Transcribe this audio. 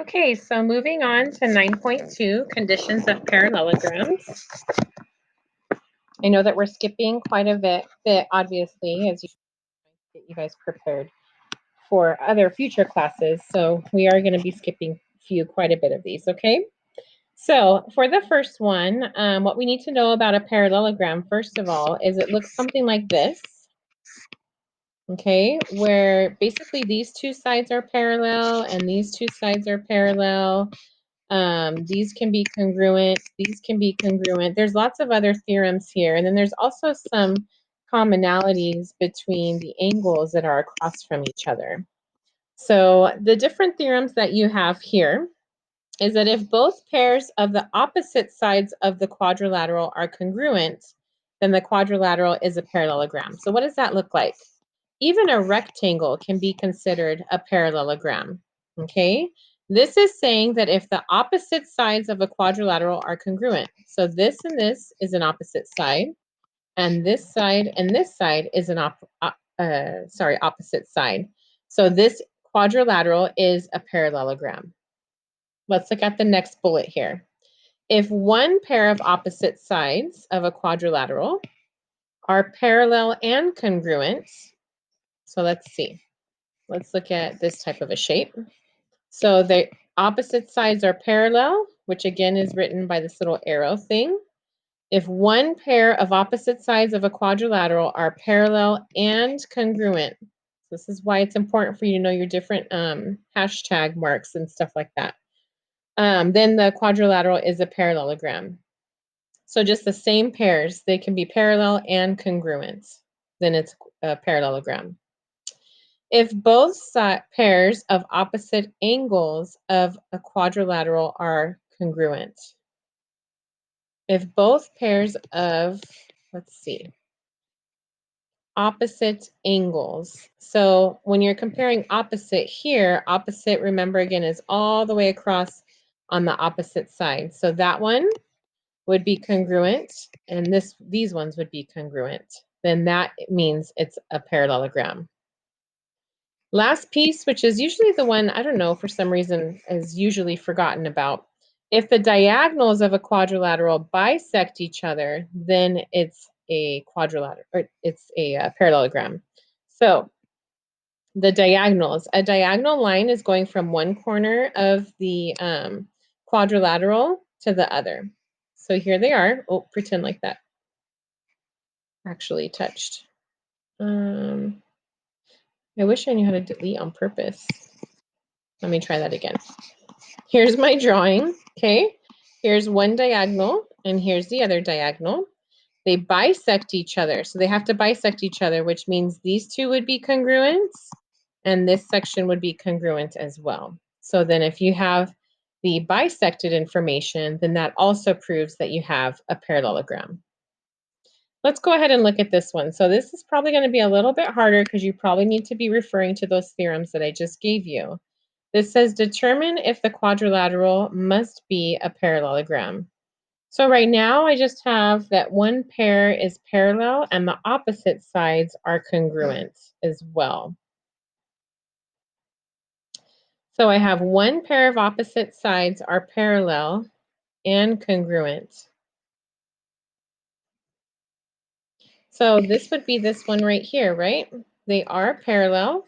Okay, so moving on to 9.2, conditions of parallelograms. I know that we're skipping quite a bit obviously, as you get you guys prepared for other future classes. So we are going to be skipping quite a bit of these, okay? So for the first one, what we need to know about a parallelogram, first of all, is it looks something like this. Okay, where basically these two sides are parallel and these two sides are parallel. These can be congruent. These can be congruent. There's lots of other theorems here. And then there's also some commonalities between the angles that are across from each other. So the different theorems that you have here is that if both pairs of the opposite sides of the quadrilateral are congruent, then the quadrilateral is a parallelogram. So what does that look like? Even a rectangle can be considered a parallelogram, okay? This is saying that if the opposite sides of a quadrilateral are congruent, so this and this is an opposite side, and this side is an opposite side. So this quadrilateral is a parallelogram. Let's look at the next bullet here. If one pair of opposite sides of a quadrilateral are parallel and congruent, so let's see. Let's look at this type of a shape. So the opposite sides are parallel, which again is written by this little arrow thing. If one pair of opposite sides of a quadrilateral are parallel and congruent, this is why it's important for you to know your different hashtag marks and stuff like that. Then the quadrilateral is a parallelogram. So just the same pairs, they can be parallel and congruent. Then it's a parallelogram. If both pairs of opposite angles of a quadrilateral are congruent. If both pairs of, let's see, opposite angles. So when you're comparing opposite here, opposite, remember again, is all the way across on the opposite side. So that one would be congruent, and these ones would be congruent. Then that means it's a parallelogram. Last piece, which is usually the one, I don't know, for some reason is usually forgotten about. If the diagonals of a quadrilateral bisect each other, then it's a quadrilateral, or it's a parallelogram. So the diagonals, a diagonal line is going from one corner of the quadrilateral to the other. So here they are. Oh, pretend like that actually touched. I wish I knew how to delete on purpose. Let me try that again. Here's my drawing, okay? Here's one diagonal, and here's the other diagonal. They bisect each other, so they have to bisect each other, which means these two would be congruent, and this section would be congruent as well. So then if you have the bisected information, then that also proves that you have a parallelogram. Let's go ahead and look at this one. So this is probably going to be a little bit harder because you probably need to be referring to those theorems that I just gave you. This says determine if the quadrilateral must be a parallelogram. So right now I just have that one pair is parallel and the opposite sides are congruent as well. So I have one pair of opposite sides are parallel and congruent. So this would be this one right here, right? They are parallel